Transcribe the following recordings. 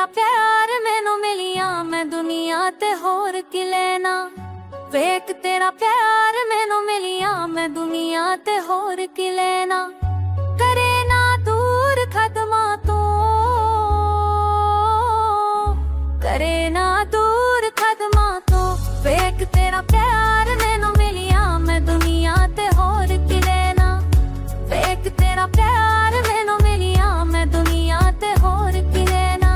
प्यार मैनू मिलिया, मैं दुनिया ते होर की लेना। वेख तेरा प्यार मैनू मिलिया, मैं दुनिया ते होर की लेना। करे ना दूर खदमा तो, करे ना दूर खदमा तो। वेख तेरा प्यार मैनू मिलिया, मैं दुनिया ते होर की लेना। वेख तेरा प्यार मैनू मिलिया, मैं दुनिया ते होर की लेना।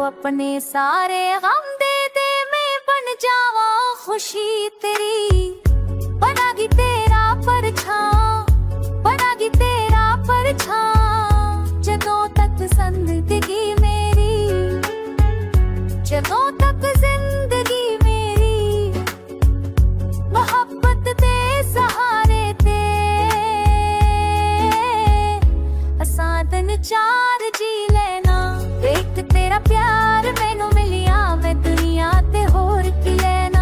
अपने सारे गम दे दे, मैं बन जावा खुशी तेरी। बनागी तेरा परछां, बनागी तेरा परछां। जदों तक जिंदगी मेरी, जदों तक जिंदगी मेरी। मोहब्बत दे सहारे ते असां दिन चार जी लेना। देख तेरा प्यार मैनू मिलिया, मैं दुनिया ते होर की लेना।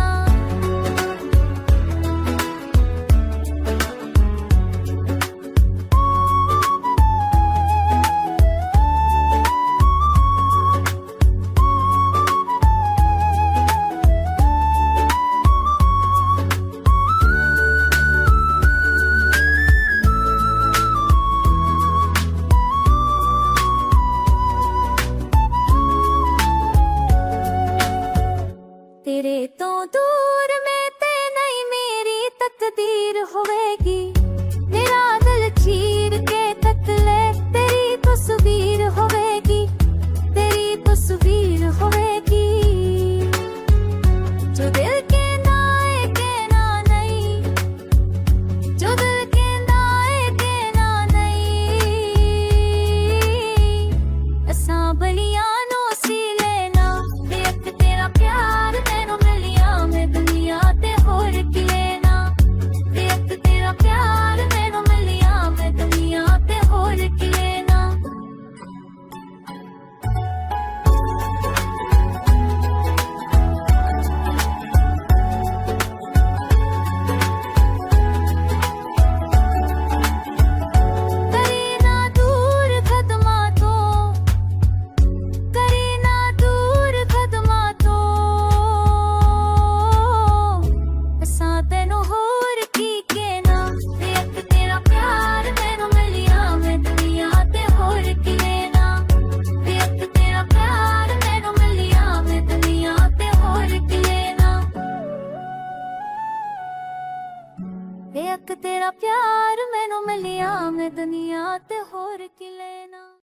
तेरे तो दूर में ते नहीं मेरी तकदीर होवेगी। मेरा दिल चीर के तकले तेरी तस्वीर होवेगी, तेरी तस्वीर होवेगी। जो दिल के नाए के ना नहीं, जो दिल के नाए के ना नहीं। असां बलियां नो सी लेना। देख तेरा प्यार मैनू मिलिया, मैं दुनिया ते होर की लेना। देख तेरा प्यार मैनू मिलिया, मैं दुनिया ते होर की लेना। करे ना दूर खदमा तो, करे ना दूर खदमा तो। असां तैनू होर की कहना। देख तेरा प्यार मैनू मिलिया, मैं दुनिया ते होर की लेना। देख तेरा प्यार मैनू मिलिया, मैं दुनिया ते होर की लेना। देख तेरा प्यार मैनू मिलिया, मैं दुनिया ते होर की लेना।